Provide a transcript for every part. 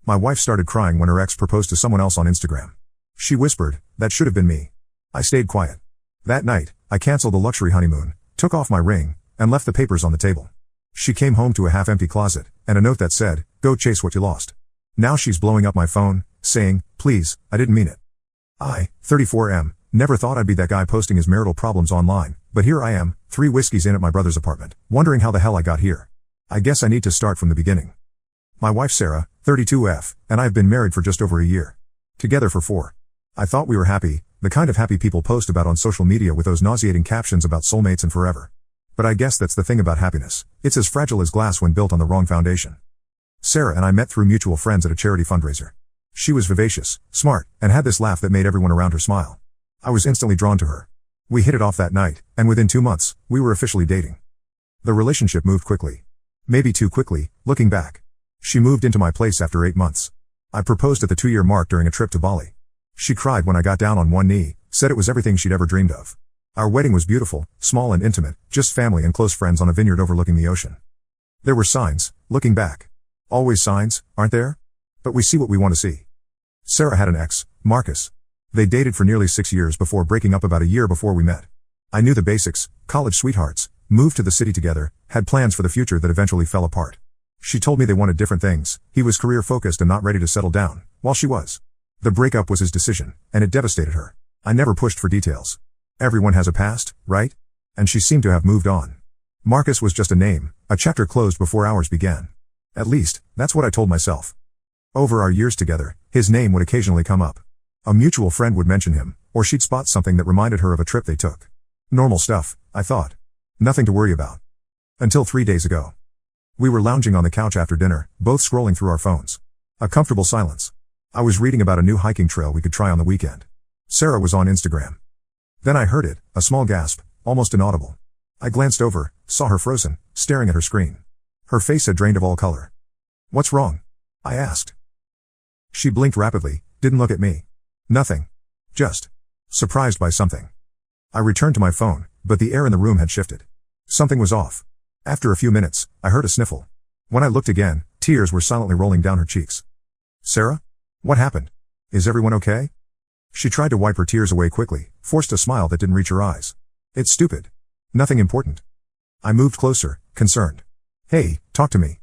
My wife started crying when her ex proposed to someone else on Instagram. She whispered, "That should have been me." I stayed quiet. That night, I canceled the luxury honeymoon, took off my ring, and left the papers on the table. She came home to a half-empty closet, and a note that said, "Go chase what you lost." Now she's blowing up my phone, saying, "Please, I didn't mean it." I, 34M, never thought I'd be that guy posting his marital problems online, but here I am, 3 whiskeys in at my brother's apartment, wondering how the hell I got here. I guess I need to start from the beginning. My wife Sarah, 32F, and I have been married for just over a year. Together for 4. I thought we were happy, the kind of happy people post about on social media with those nauseating captions about soulmates and forever. But I guess that's the thing about happiness, it's as fragile as glass when built on the wrong foundation. Sarah and I met through mutual friends at a charity fundraiser. She was vivacious, smart, and had this laugh that made everyone around her smile. I was instantly drawn to her. We hit it off that night, and within 2 months, we were officially dating. The relationship moved quickly. Maybe too quickly, looking back. She moved into my place after 8 months. I proposed at the 2-year mark during a trip to Bali. She cried when I got down on one knee, said it was everything she'd ever dreamed of. Our wedding was beautiful, small and intimate, just family and close friends on a vineyard overlooking the ocean. There were signs, looking back. Always signs, aren't there? But we see what we want to see. Sarah had an ex, Marcus. They dated for nearly 6 years before breaking up about a year before we met. I knew the basics, college sweethearts, moved to the city together, had plans for the future that eventually fell apart. She told me they wanted different things, he was career-focused and not ready to settle down, while she was. The breakup was his decision, and it devastated her. I never pushed for details. Everyone has a past, right? And she seemed to have moved on. Marcus was just a name, a chapter closed before ours began. At least, that's what I told myself. Over our years together, his name would occasionally come up. A mutual friend would mention him, or she'd spot something that reminded her of a trip they took. Normal stuff, I thought. Nothing to worry about. Until 3 days ago. We were lounging on the couch after dinner, both scrolling through our phones. A comfortable silence. I was reading about a new hiking trail we could try on the weekend. Sarah was on Instagram. Then I heard it, a small gasp, almost inaudible. I glanced over, saw her frozen, staring at her screen. Her face had drained of all color. "What's wrong?" I asked. She blinked rapidly, didn't look at me. Nothing. Just surprised by something. I returned to my phone, but the air in the room had shifted. Something was off. After a few minutes, I heard a sniffle. When I looked again, tears were silently rolling down her cheeks. "Sarah? What happened? Is everyone okay?" She tried to wipe her tears away quickly, forced a smile that didn't reach her eyes. "It's stupid. Nothing important." I moved closer, concerned. "Hey, talk to me."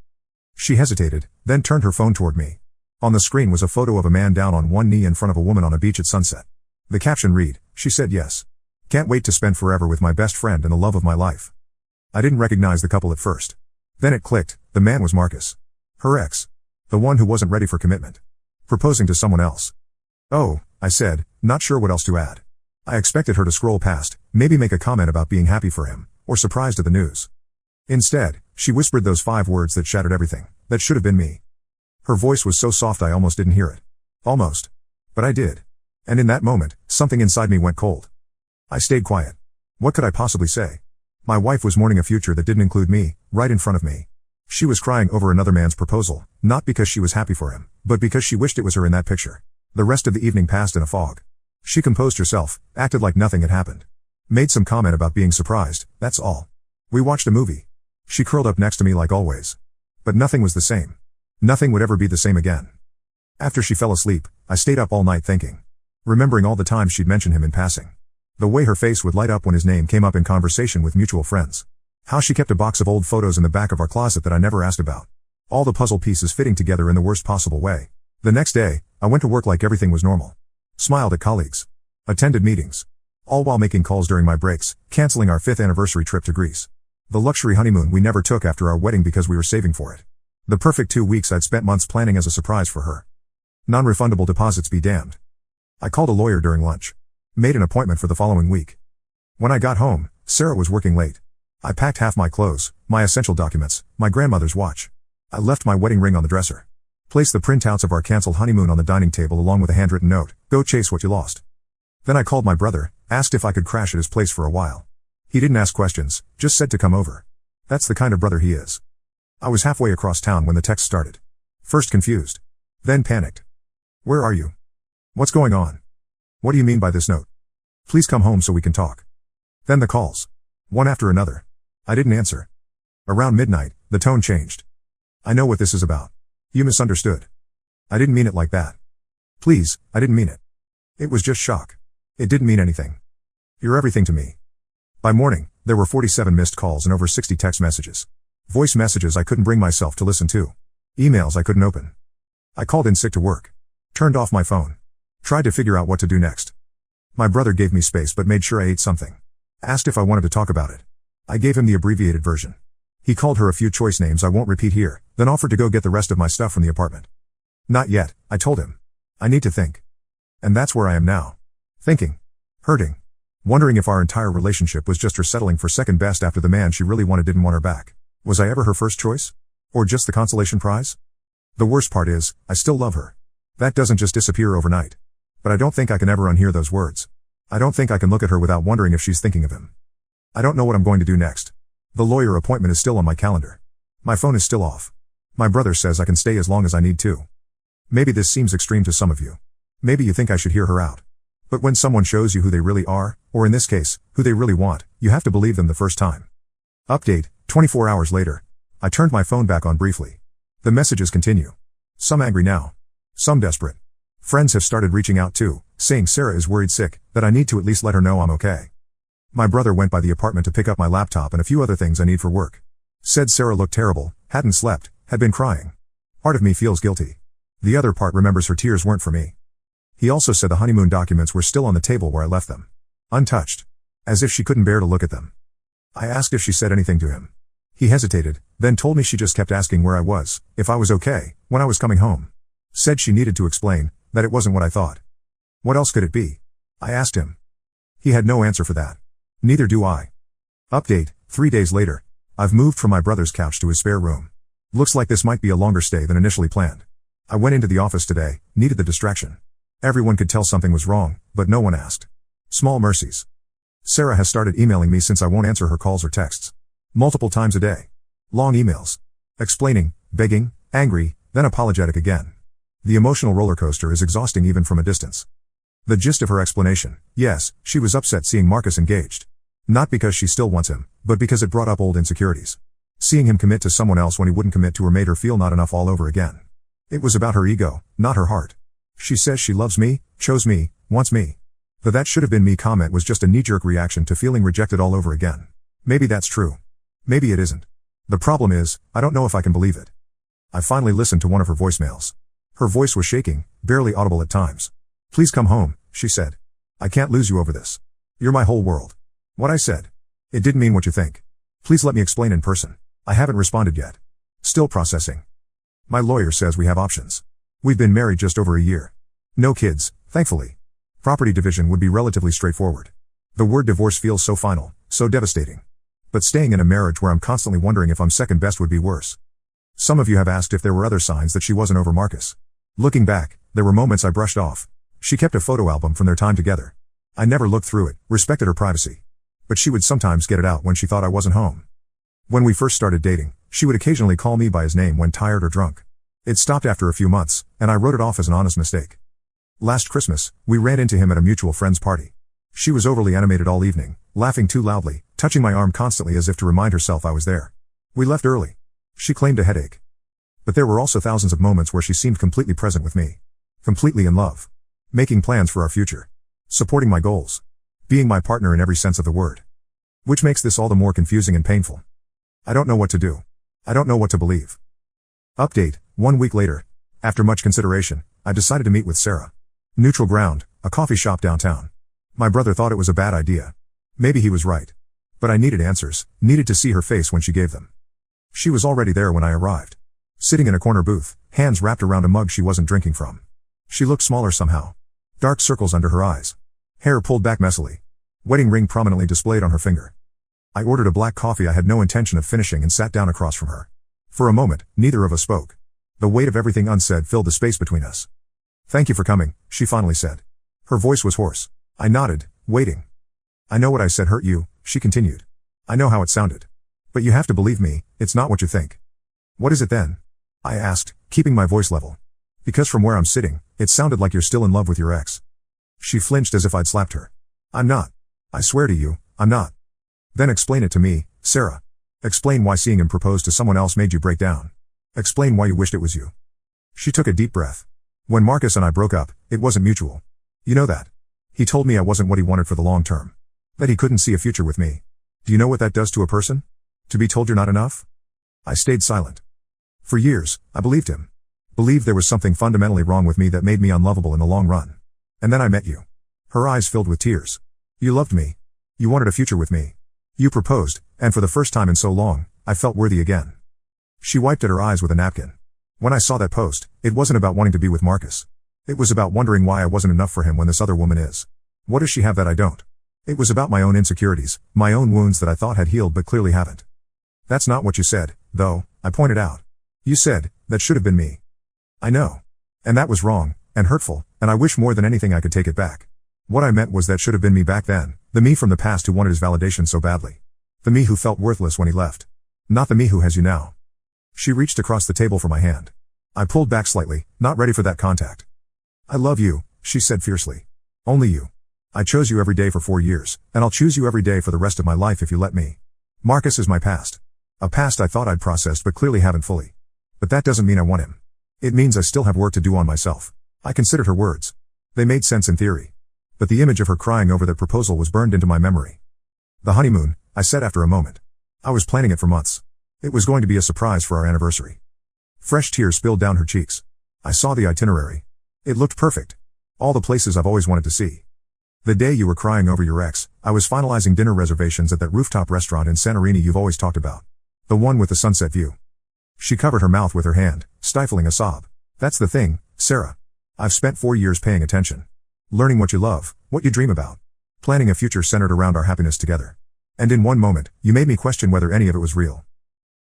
She hesitated, then turned her phone toward me. On the screen was a photo of a man down on one knee in front of a woman on a beach at sunset. The caption read, "She said yes. Can't wait to spend forever with my best friend and the love of my life." I didn't recognize the couple at first. Then it clicked, the man was Marcus. Her ex. The one who wasn't ready for commitment. Proposing to someone else. "Oh," I said, not sure what else to add. I expected her to scroll past, maybe make a comment about being happy for him, or surprised at the news. Instead, she whispered those 5 words that shattered everything. "That should have been me." Her voice was so soft I almost didn't hear it. Almost. But I did. And in that moment, something inside me went cold. I stayed quiet. What could I possibly say? My wife was mourning a future that didn't include me, right in front of me. She was crying over another man's proposal, not because she was happy for him, but because she wished it was her in that picture. The rest of the evening passed in a fog. She composed herself, acted like nothing had happened. Made some comment about being surprised, that's all. We watched a movie. She curled up next to me like always. But nothing was the same. Nothing would ever be the same again. After she fell asleep, I stayed up all night thinking. Remembering all the times she'd mention him in passing. The way her face would light up when his name came up in conversation with mutual friends. How she kept a box of old photos in the back of our closet that I never asked about. All the puzzle pieces fitting together in the worst possible way. The next day, I went to work like everything was normal. Smiled at colleagues. Attended meetings. All while making calls during my breaks, canceling our 5th anniversary trip to Greece. The luxury honeymoon we never took after our wedding because we were saving for it. The perfect 2 weeks I'd spent months planning as a surprise for her. Non-refundable deposits be damned. I called a lawyer during lunch. Made an appointment for the following week. When I got home, Sarah was working late. I packed half my clothes, my essential documents, my grandmother's watch. I left my wedding ring on the dresser. Placed the printouts of our canceled honeymoon on the dining table along with a handwritten note, "Go chase what you lost." Then I called my brother, asked if I could crash at his place for a while. He didn't ask questions, just said to come over. That's the kind of brother he is. I was halfway across town when the text started. First confused. Then panicked. "Where are you? What's going on? What do you mean by this note? Please come home so we can talk." Then the calls. One after another. I didn't answer. Around midnight, the tone changed. "I know what this is about. You misunderstood. I didn't mean it like that. Please, I didn't mean it. It was just shock. It didn't mean anything. You're everything to me. By morning, there were 47 missed calls and over 60 text messages. Voice messages I couldn't bring myself to listen to. Emails I couldn't open. I called in sick to work. Turned off my phone. Tried to figure out what to do next. My brother gave me space but made sure I ate something. Asked if I wanted to talk about it. I gave him the abbreviated version. He called her a few choice names I won't repeat here, then offered to go get the rest of my stuff from the apartment. Not yet, I told him. I need to think. And that's where I am now. Thinking. Hurting. Wondering if our entire relationship was just her settling for second best after the man she really wanted didn't want her back. Was I ever her first choice? Or just the consolation prize? The worst part is, I still love her. That doesn't just disappear overnight. But I don't think I can ever unhear those words. I don't think I can look at her without wondering if she's thinking of him. I don't know what I'm going to do next. The lawyer appointment is still on my calendar. My phone is still off. My brother says I can stay as long as I need to. Maybe this seems extreme to some of you. Maybe you think I should hear her out. But when someone shows you who they really are, or in this case, who they really want, you have to believe them the first time. Update, 24 hours later. I turned my phone back on briefly. The messages continue. Some angry now. Some desperate. Friends have started reaching out too, saying Sarah is worried sick, that I need to at least let her know I'm okay. My brother went by the apartment to pick up my laptop and a few other things I need for work. Said Sarah looked terrible, hadn't slept, had been crying. Part of me feels guilty. The other part remembers her tears weren't for me. He also said the honeymoon documents were still on the table where I left them. Untouched. As if she couldn't bear to look at them. I asked if she said anything to him. He hesitated, then told me she just kept asking where I was, if I was okay, when I was coming home. Said she needed to explain, that it wasn't what I thought. What else could it be? I asked him. He had no answer for that. Neither do I. Update, 3 days later. I've moved from my brother's couch to his spare room. Looks like this might be a longer stay than initially planned. I went into the office today, needed the distraction. Everyone could tell something was wrong, but no one asked. Small mercies. Sarah has started emailing me since I won't answer her calls or texts. Multiple times a day. Long emails. Explaining, begging, angry, then apologetic again. The emotional roller coaster is exhausting even from a distance. The gist of her explanation, yes, she was upset seeing Marcus engaged. Not because she still wants him, but because it brought up old insecurities. Seeing him commit to someone else when he wouldn't commit to her made her feel not enough all over again. It was about her ego, not her heart. She says she loves me, chose me, wants me. The "that should have been me" comment was just a knee-jerk reaction to feeling rejected all over again. Maybe that's true. Maybe it isn't. The problem is, I don't know if I can believe it. I finally listened to one of her voicemails. Her voice was shaking, barely audible at times. Please come home, she said. I can't lose you over this. You're my whole world. What I said. It didn't mean what you think. Please let me explain in person. I haven't responded yet. Still processing. My lawyer says we have options. We've been married just over a year. No kids, thankfully. Property division would be relatively straightforward. The word divorce feels so final, so devastating. But staying in a marriage where I'm constantly wondering if I'm second best would be worse. Some of you have asked if there were other signs that she wasn't over Marcus. Looking back, there were moments I brushed off. She kept a photo album from their time together. I never looked through it, respected her privacy. But she would sometimes get it out when she thought I wasn't home. When we first started dating, she would occasionally call me by his name when tired or drunk. It stopped after a few months, and I wrote it off as an honest mistake. Last Christmas, we ran into him at a mutual friend's party. She was overly animated all evening, laughing too loudly, touching my arm constantly as if to remind herself I was there. We left early. She claimed a headache. But there were also thousands of moments where she seemed completely present with me. Completely in love. Making plans for our future. Supporting my goals. Being my partner in every sense of the word. Which makes this all the more confusing and painful. I don't know what to do. I don't know what to believe. Update, 1 week later. After much consideration, I decided to meet with Sarah. Neutral ground, a coffee shop downtown. My brother thought it was a bad idea. Maybe he was right. But I needed answers, needed to see her face when she gave them. She was already there when I arrived. Sitting in a corner booth, hands wrapped around a mug she wasn't drinking from. She looked smaller somehow. Dark circles under her eyes. Hair pulled back messily. Wedding ring prominently displayed on her finger. I ordered a black coffee I had no intention of finishing and sat down across from her. For a moment, neither of us spoke. The weight of everything unsaid filled the space between us. Thank you for coming, she finally said. Her voice was hoarse. I nodded, waiting. I know what I said hurt you, she continued. I know how it sounded. But you have to believe me, it's not what you think. What is it then? I asked, keeping my voice level. Because from where I'm sitting, it sounded like you're still in love with your ex. She flinched as if I'd slapped her. I'm not. I swear to you, I'm not. Then explain it to me, Sarah. Explain why seeing him propose to someone else made you break down. Explain why you wished it was you. She took a deep breath. When Marcus and I broke up, it wasn't mutual. You know that. He told me I wasn't what he wanted for the long term. That he couldn't see a future with me. Do you know what that does to a person? To be told you're not enough? I stayed silent. For years, I believed him. Believed there was something fundamentally wrong with me that made me unlovable in the long run. And then I met you. Her eyes filled with tears. You loved me. You wanted a future with me. You proposed, and for the first time in so long, I felt worthy again. She wiped at her eyes with a napkin. When I saw that post, it wasn't about wanting to be with Marcus. It was about wondering why I wasn't enough for him when this other woman is. What does she have that I don't? It was about my own insecurities, my own wounds that I thought had healed but clearly haven't. That's not what you said, though, I pointed out. You said, that should have been me. I know. And that was wrong, and hurtful, and I wish more than anything I could take it back. What I meant was that should have been me back then, the me from the past who wanted his validation so badly. The me who felt worthless when he left. Not the me who has you now. She reached across the table for my hand. I pulled back slightly, not ready for that contact. I love you, she said fiercely. Only you. I chose you every day for 4 years, and I'll choose you every day for the rest of my life if you let me. Marcus is my past. A past I thought I'd processed but clearly haven't fully. But that doesn't mean I want him. It means I still have work to do on myself. I considered her words. They made sense in theory. But the image of her crying over that proposal was burned into my memory. The honeymoon, I said after a moment. I was planning it for months. It was going to be a surprise for our anniversary. Fresh tears spilled down her cheeks. I saw the itinerary. It looked perfect. All the places I've always wanted to see. The day you were crying over your ex, I was finalizing dinner reservations at that rooftop restaurant in Santorini you've always talked about. The one with the sunset view. She covered her mouth with her hand, stifling a sob. That's the thing, Sarah. I've spent 4 years paying attention. Learning what you love, what you dream about. Planning a future centered around our happiness together. And in one moment, you made me question whether any of it was real.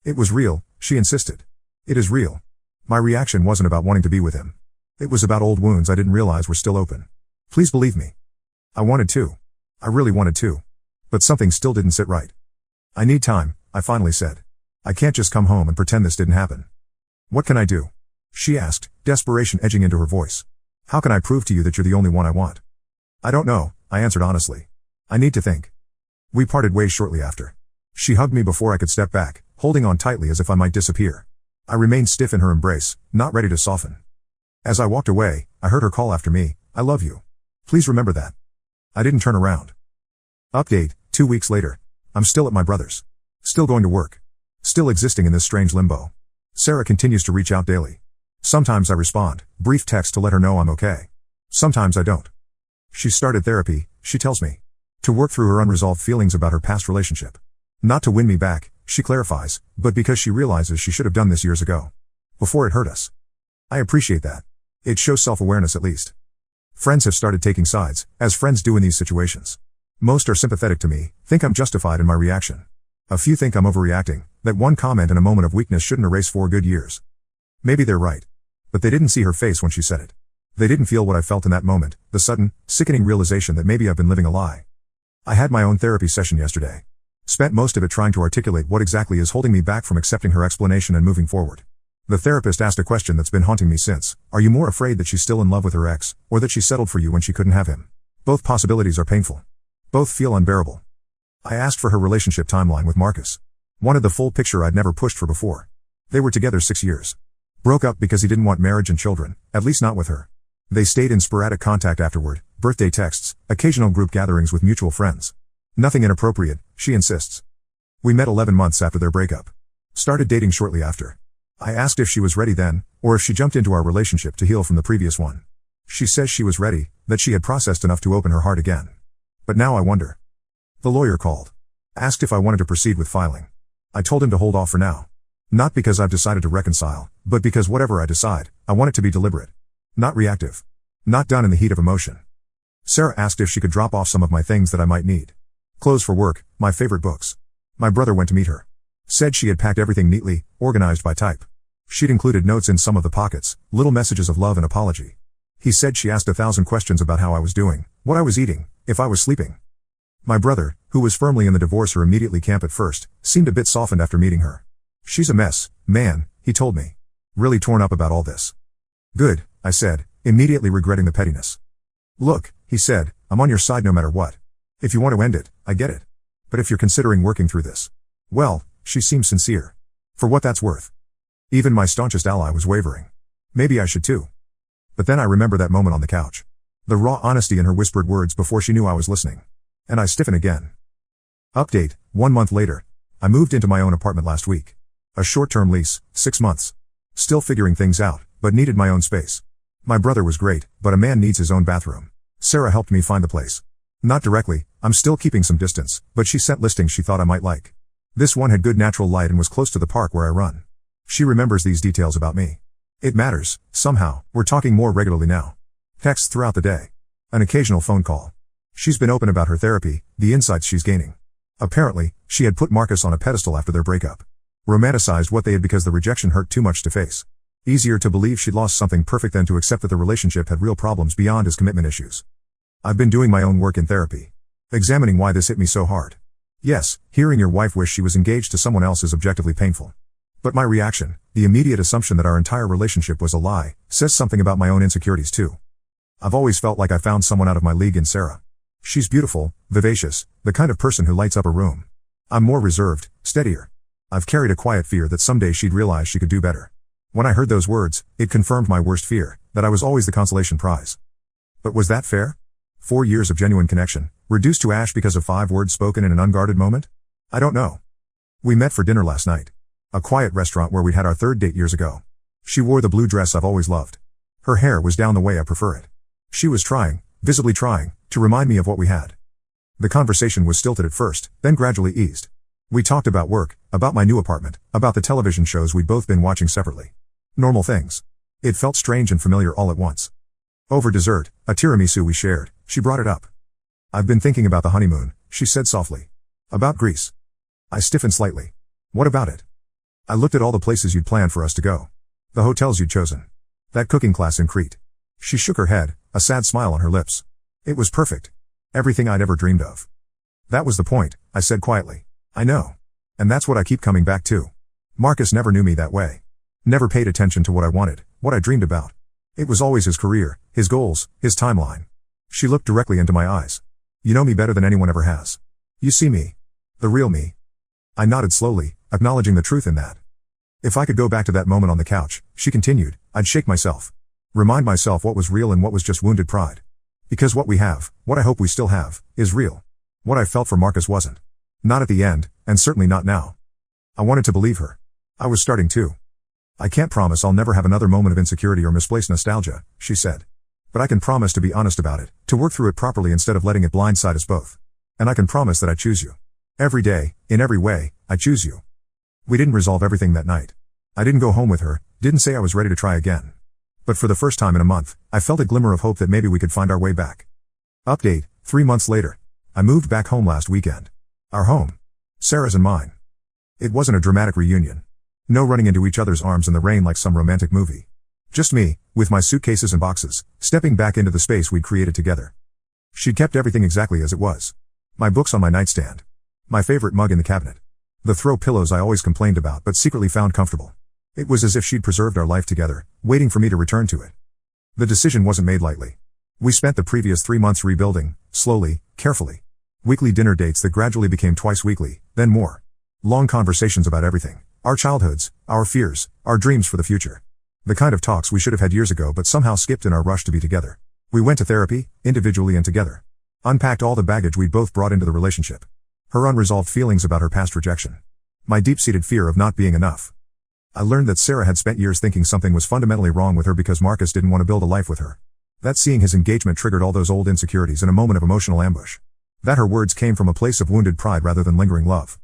It was real, she insisted. It is real. My reaction wasn't about wanting to be with him. It was about old wounds I didn't realize were still open. Please believe me. I wanted to. I really wanted to. But something still didn't sit right. I need time, I finally said. I can't just come home and pretend this didn't happen. What can I do? She asked, desperation edging into her voice. How can I prove to you that you're the only one I want? I don't know, I answered honestly. I need to think. We parted ways shortly after. She hugged me before I could step back, holding on tightly as if I might disappear. I remained stiff in her embrace, not ready to soften. As I walked away, I heard her call after me, I love you. Please remember that. I didn't turn around. Update, 2 weeks later. I'm still at my brother's. Still going to work. Still existing in this strange limbo. Sarah continues to reach out daily. Sometimes I respond, brief text to let her know I'm okay. Sometimes I don't. She started therapy, she tells me. To work through her unresolved feelings about her past relationship. Not to win me back, she clarifies, but because she realizes she should have done this years ago. Before it hurt us. I appreciate that. It shows self-awareness at least. Friends have started taking sides, as friends do in these situations. Most are sympathetic to me, think I'm justified in my reaction. A few think I'm overreacting, that one comment in a moment of weakness shouldn't erase 4 good years. Maybe they're right. But they didn't see her face when she said it. They didn't feel what I felt in that moment, the sudden, sickening realization that maybe I've been living a lie. I had my own therapy session yesterday. Spent most of it trying to articulate what exactly is holding me back from accepting her explanation and moving forward. The therapist asked a question that's been haunting me since. Are you more afraid that she's still in love with her ex, or that she settled for you when she couldn't have him? Both possibilities are painful. Both feel unbearable. I asked for her relationship timeline with Marcus. Wanted the full picture I'd never pushed for before. They were together 6 years. Broke up because he didn't want marriage and children, at least not with her. They stayed in sporadic contact afterward, birthday texts, occasional group gatherings with mutual friends. Nothing inappropriate, she insists. We met 11 months after their breakup. Started dating shortly after. I asked if she was ready then, or if she jumped into our relationship to heal from the previous one. She says she was ready, that she had processed enough to open her heart again. But now I wonder. The lawyer called. Asked if I wanted to proceed with filing. I told him to hold off for now. Not because I've decided to reconcile, but because whatever I decide, I want it to be deliberate. Not reactive. Not done in the heat of emotion. Sarah asked if she could drop off some of my things that I might need. Clothes for work, my favorite books. My brother went to meet her. Said she had packed everything neatly, organized by type. She'd included notes in some of the pockets, little messages of love and apology. He said she asked 1,000 questions about how I was doing, what I was eating, if I was sleeping. My brother, who was firmly in the divorce her immediately camp at first, seemed a bit softened after meeting her. She's a mess, man, he told me. Really torn up about all this. Good, I said, immediately regretting the pettiness. Look, he said, I'm on your side no matter what. If you want to end it, I get it. But if you're considering working through this, well, she seems sincere. For what that's worth. Even my staunchest ally was wavering. Maybe I should too. But then I remember that moment on the couch. The raw honesty in her whispered words before she knew I was listening. And I stiffen again. Update, 1 month later. I moved into my own apartment last week. A short-term lease, 6 months. Still figuring things out, but needed my own space. My brother was great, but a man needs his own bathroom. Sarah helped me find the place. Not directly, I'm still keeping some distance, but she sent listings she thought I might like. This one had good natural light and was close to the park where I run. She remembers these details about me. It matters, somehow, we're talking more regularly now. Texts throughout the day. An occasional phone call. She's been open about her therapy, the insights she's gaining. Apparently, she had put Marcus on a pedestal after their breakup. Romanticized what they had because the rejection hurt too much to face. Easier to believe she'd lost something perfect than to accept that the relationship had real problems beyond his commitment issues. I've been doing my own work in therapy. Examining why this hit me so hard. Yes, hearing your wife wish she was engaged to someone else is objectively painful. But my reaction, the immediate assumption that our entire relationship was a lie, says something about my own insecurities too. I've always felt like I found someone out of my league in Sarah. She's beautiful, vivacious, the kind of person who lights up a room. I'm more reserved, steadier. I've carried a quiet fear that someday she'd realize she could do better. When I heard those words, it confirmed my worst fear, that I was always the consolation prize. But was that fair? 4 years of genuine connection, reduced to ash because of 5 words spoken in an unguarded moment? I don't know. We met for dinner last night. A quiet restaurant where we'd had our 3rd date years ago. She wore the blue dress I've always loved. Her hair was down the way I prefer it. She was trying, visibly trying, to remind me of what we had. The conversation was stilted at first, then gradually eased. We talked about work, about my new apartment, about the television shows we'd both been watching separately. Normal things. It felt strange and familiar all at once. Over dessert, a tiramisu we shared, she brought it up. I've been thinking about the honeymoon, she said softly. About Greece. I stiffened slightly. What about it? I looked at all the places you'd planned for us to go. The hotels you'd chosen. That cooking class in Crete. She shook her head, a sad smile on her lips. It was perfect. Everything I'd ever dreamed of. That was the point, I said quietly. I know. And that's what I keep coming back to. Marcus never knew me that way. Never paid attention to what I wanted, what I dreamed about. It was always his career, his goals, his timeline. She looked directly into my eyes. You know me better than anyone ever has. You see me. The real me. I nodded slowly, acknowledging the truth in that. If I could go back to that moment on the couch, she continued, I'd shake myself. Remind myself what was real and what was just wounded pride. Because what we have, what I hope we still have, is real. What I felt for Marcus wasn't. Not at the end, and certainly not now. I wanted to believe her. I was starting to. I can't promise I'll never have another moment of insecurity or misplaced nostalgia, she said. But I can promise to be honest about it, to work through it properly instead of letting it blindside us both. And I can promise that I choose you. Every day, in every way, I choose you. We didn't resolve everything that night. I didn't go home with her, didn't say I was ready to try again. But for the first time in a month, I felt a glimmer of hope that maybe we could find our way back. Update, 3 months later. I moved back home last weekend. Our home. Sarah's and mine. It wasn't a dramatic reunion. No running into each other's arms in the rain like some romantic movie. Just me, with my suitcases and boxes, stepping back into the space we'd created together. She'd kept everything exactly as it was. My books on my nightstand. My favorite mug in the cabinet. The throw pillows I always complained about but secretly found comfortable. It was as if she'd preserved our life together, waiting for me to return to it. The decision wasn't made lightly. We spent the previous 3 months rebuilding, slowly, carefully. Weekly dinner dates that gradually became twice weekly, then more. Long conversations about everything. Our childhoods, our fears, our dreams for the future. The kind of talks we should have had years ago but somehow skipped in our rush to be together. We went to therapy, individually and together. Unpacked all the baggage we'd both brought into the relationship. Her unresolved feelings about her past rejection. My deep-seated fear of not being enough. I learned that Sarah had spent years thinking something was fundamentally wrong with her because Marcus didn't want to build a life with her. That seeing his engagement triggered all those old insecurities in a moment of emotional ambush. That her words came from a place of wounded pride rather than lingering love.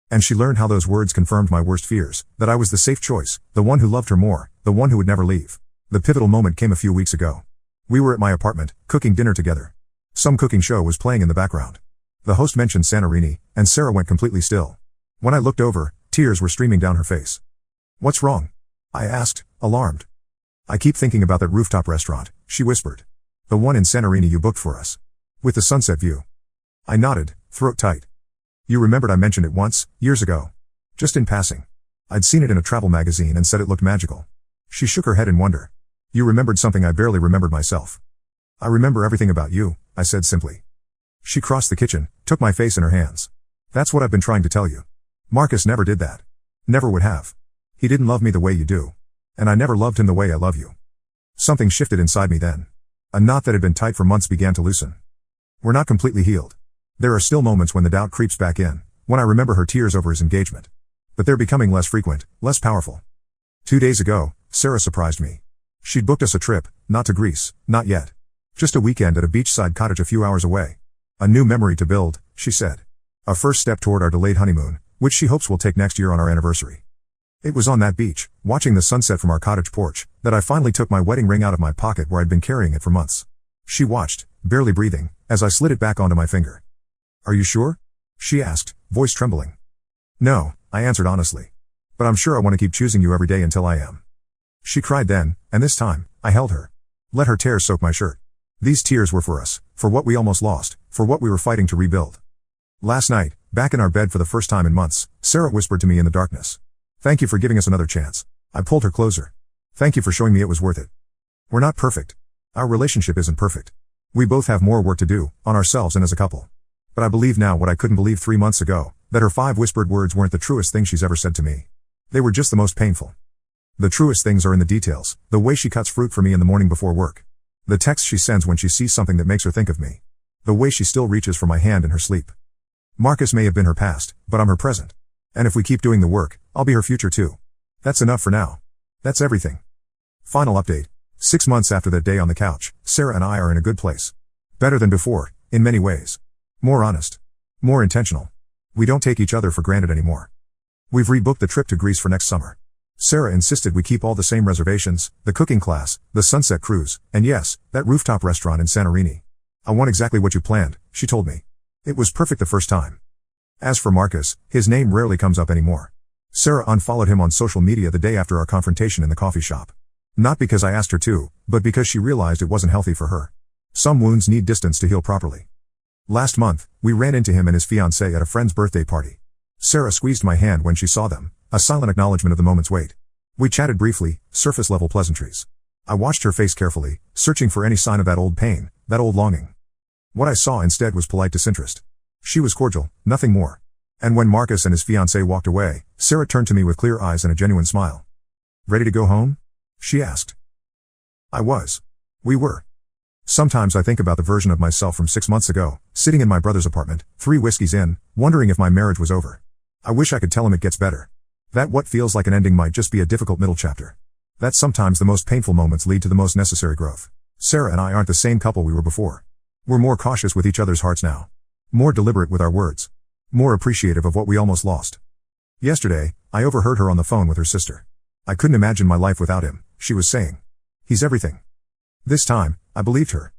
And she learned how those words confirmed my worst fears, that I was the safe choice, the one who loved her more, the one who would never leave. The pivotal moment came a few weeks ago. We were at my apartment, cooking dinner together. Some cooking show was playing in the background. The host mentioned Santorini, and Sarah went completely still. When I looked over, tears were streaming down her face. What's wrong? I asked, alarmed. I keep thinking about that rooftop restaurant, she whispered. The one in Santorini you booked for us. With the sunset view. I nodded, throat tight. You remembered I mentioned it once, years ago. Just in passing. I'd seen it in a travel magazine and said it looked magical. She shook her head in wonder. You remembered something I barely remembered myself. I remember everything about you, I said simply. She crossed the kitchen, took my face in her hands. That's what I've been trying to tell you. Marcus never did that. Never would have. He didn't love me the way you do. And I never loved him the way I love you. Something shifted inside me then. A knot that had been tight for months began to loosen. We're not completely healed. There are still moments when the doubt creeps back in, when I remember her tears over his engagement. But they're becoming less frequent, less powerful. 2 days ago, Sarah surprised me. She'd booked us a trip, not to Greece, not yet. Just a weekend at a beachside cottage a few hours away. A new memory to build, she said. A first step toward our delayed honeymoon, which she hopes we'll take next year on our anniversary. It was on that beach, watching the sunset from our cottage porch, that I finally took my wedding ring out of my pocket where I'd been carrying it for months. She watched, barely breathing, as I slid it back onto my finger. Are you sure? She asked, voice trembling. No, I answered honestly. But I'm sure I want to keep choosing you every day until I am. She cried then, and this time, I held her. Let her tears soak my shirt. These tears were for us, for what we almost lost, for what we were fighting to rebuild. Last night, back in our bed for the first time in months, Sarah whispered to me in the darkness. Thank you for giving us another chance. I pulled her closer. Thank you for showing me it was worth it. We're not perfect. Our relationship isn't perfect. We both have more work to do, on ourselves and as a couple. But I believe now what I couldn't believe 3 months ago, that her 5 whispered words weren't the truest thing she's ever said to me. They were just the most painful. The truest things are in the details, the way she cuts fruit for me in the morning before work. The text she sends when she sees something that makes her think of me. The way she still reaches for my hand in her sleep. Marcus may have been her past, but I'm her present. And if we keep doing the work, I'll be her future too. That's enough for now. That's everything. Final update. 6 months after that day on the couch, Sarah and I are in a good place. Better than before, in many ways. More honest. More intentional. We don't take each other for granted anymore. We've rebooked the trip to Greece for next summer. Sarah insisted we keep all the same reservations, the cooking class, the sunset cruise, and yes, that rooftop restaurant in Santorini. I want exactly what you planned, she told me. It was perfect the first time. As for Marcus, his name rarely comes up anymore. Sarah unfollowed him on social media the day after our confrontation in the coffee shop. Not because I asked her to, but because she realized it wasn't healthy for her. Some wounds need distance to heal properly. Last month, we ran into him and his fiancée at a friend's birthday party. Sarah squeezed my hand when she saw them, a silent acknowledgement of the moment's weight. We chatted briefly, surface-level pleasantries. I watched her face carefully, searching for any sign of that old pain, that old longing. What I saw instead was polite disinterest. She was cordial, nothing more. And when Marcus and his fiancée walked away, Sarah turned to me with clear eyes and a genuine smile. Ready to go home? She asked. I was. We were. Sometimes I think about the version of myself from 6 months ago, sitting in my brother's apartment, 3 whiskeys in, wondering if my marriage was over. I wish I could tell him it gets better. That what feels like an ending might just be a difficult middle chapter. That sometimes the most painful moments lead to the most necessary growth. Sarah and I aren't the same couple we were before. We're more cautious with each other's hearts now. More deliberate with our words. More appreciative of what we almost lost. Yesterday, I overheard her on the phone with her sister. I couldn't imagine my life without him, she was saying. He's everything. This time, I believed her.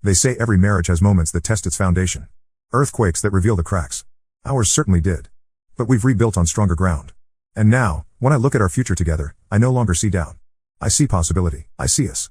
They say every marriage has moments that test its foundation. Earthquakes that reveal the cracks. Ours certainly did. But we've rebuilt on stronger ground. And now, when I look at our future together, I no longer see doubt. I see possibility. I see us.